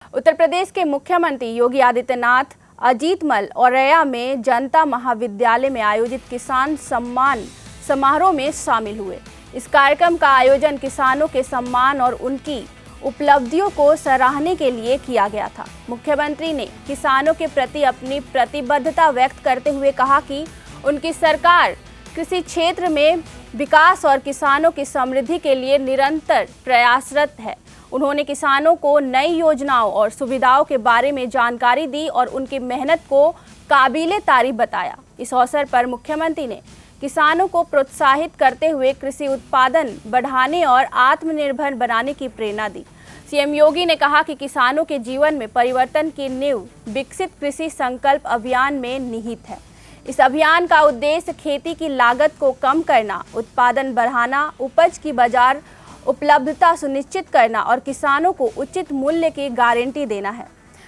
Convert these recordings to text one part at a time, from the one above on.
उत्तर प्रदेश के मुख्यमंत्री योगी आदित्यनाथ अजीतमल औरैया में जनता महाविद्यालय में आयोजित किसान सम्मान समारोह में शामिल हुए। इस कार्यक्रम का आयोजन किसानों के सम्मान और उनकी उपलब्धियों को सराहने के लिए किया गया था। मुख्यमंत्री ने किसानों के प्रति अपनी प्रतिबद्धता व्यक्त करते हुए कहा कि उनकी सरकार कृषि क्षेत्र में विकास और किसानों की समृद्धि के लिए निरंतर प्रयासरत है। उन्होंने किसानों को नई योजनाओं और सुविधाओं के बारे में जानकारी दी और उनकी मेहनत को काबिले तारीफ बताया। इस अवसर पर मुख्यमंत्री ने किसानों को प्रोत्साहित करते हुए कृषि उत्पादन बढ़ाने और आत्मनिर्भर बनाने की प्रेरणा दी। सीएम योगी ने कहा कि किसानों के जीवन में परिवर्तन की नींव विकसित कृषि संकल्प अभियान में निहित है। इस अभियान का उद्देश्य खेती की लागत को कम करना, उत्पादन बढ़ाना, उपज की बाजार उपलब्धता सुनिश्चित करना और किसानों को उचित मूल्य की गारंटी देना है।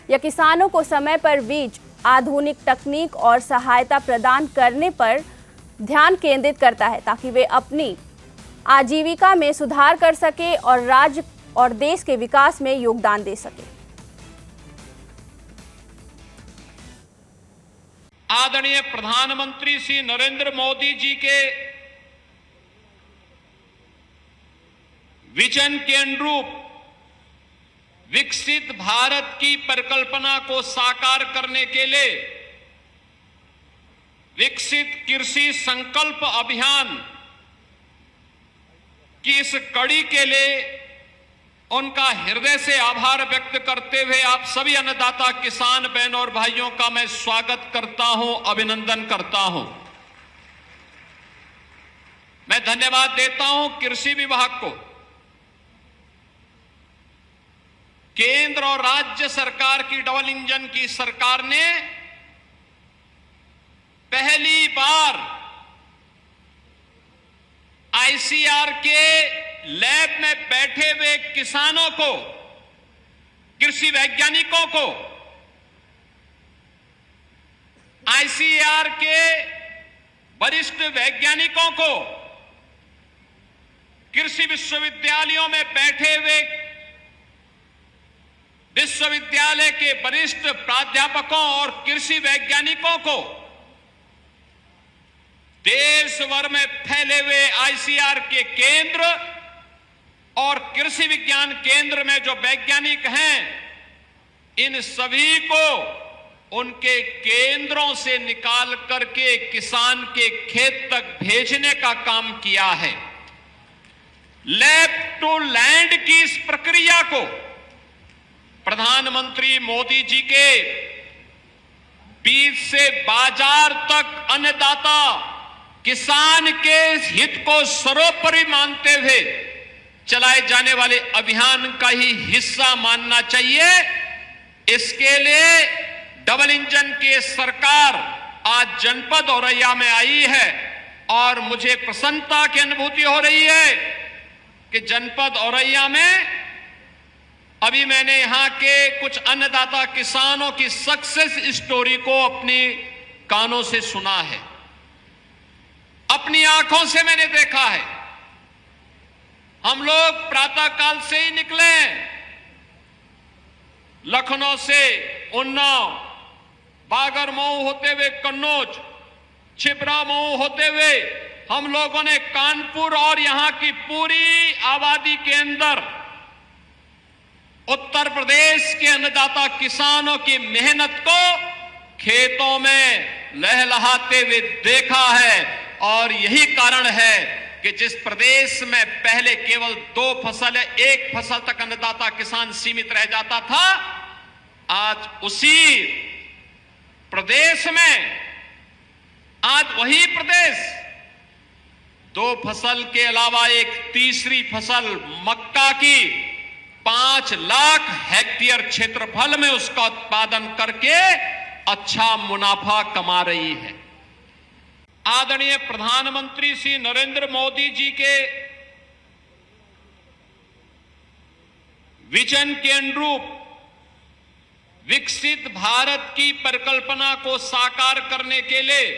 यह किसानों को समय पर बीज, आधुनिक तकनीक और सहायता प्रदान करने पर ध्यान केंद्रित करता है ताकि वे अपनी आजीविका में सुधार कर सके और राज्य और देश के विकास में योगदान दे सके। आदरणीय प्रधानमंत्री श्री नरेंद्र मोदी जी के विजन के अनुरूप विकसित भारत की परिकल्पना को साकार करने के लिए विकसित कृषि संकल्प अभियान की इस कड़ी के लिए उनका हृदय से आभार व्यक्त करते हुए आप सभी अन्नदाता किसान बहनों और भाइयों का मैं स्वागत करता हूं, अभिनंदन करता हूं। मैं धन्यवाद देता हूं कृषि विभाग को, केंद्र और राज्य सरकार की डबल इंजन की सरकार ने पहली बार आईसीआर के लैब में बैठे हुए किसानों को, कृषि वैज्ञानिकों को, आईसीआर के वरिष्ठ वैज्ञानिकों को, कृषि विश्वविद्यालयों में बैठे हुए विश्वविद्यालय के वरिष्ठ प्राध्यापकों और कृषि वैज्ञानिकों को, देश भर में फैले हुए आईसीआर के केंद्र और कृषि विज्ञान केंद्र में जो वैज्ञानिक हैं, इन सभी को उनके केंद्रों से निकाल करके किसान के खेत तक भेजने का काम किया है। लैब टू लैंड की इस प्रक्रिया को प्रधानमंत्री मोदी जी के बीज से बाजार तक अन्नदाता किसान के हित को सर्वोपरि मानते हुए चलाए जाने वाले अभियान का ही हिस्सा मानना चाहिए। इसके लिए डबल इंजन की सरकार आज जनपद औरैया में आई है और मुझे प्रसन्नता की अनुभूति हो रही है कि जनपद औरैया में अभी मैंने यहां के कुछ अन्नदाता किसानों की सक्सेस स्टोरी को अपने कानों से सुना है, अपनी आंखों से मैंने देखा है। हम लोग प्रातःकाल से ही निकले, लखनऊ से उन्नाव, बागरमऊ होते हुए कन्नौज, छिबरामऊ होते हुए हम लोगों ने कानपुर और यहां की पूरी आबादी के अंदर उत्तर प्रदेश के अन्नदाता किसानों की मेहनत को खेतों में लहलहाते हुए देखा है। और यही कारण है कि जिस प्रदेश में पहले केवल 2 फसल या 1 फसल तक अन्नदाता किसान सीमित रह जाता था, आज उसी प्रदेश में, आज वही प्रदेश 2 फसल के अलावा एक तीसरी फसल मक्का की 5 लाख हेक्टेयर क्षेत्रफल में उसका उत्पादन करके अच्छा मुनाफा कमा रही है। आदरणीय प्रधानमंत्री श्री नरेंद्र मोदी जी के विजन के अनुरूप विकसित भारत की परिकल्पना को साकार करने के लिए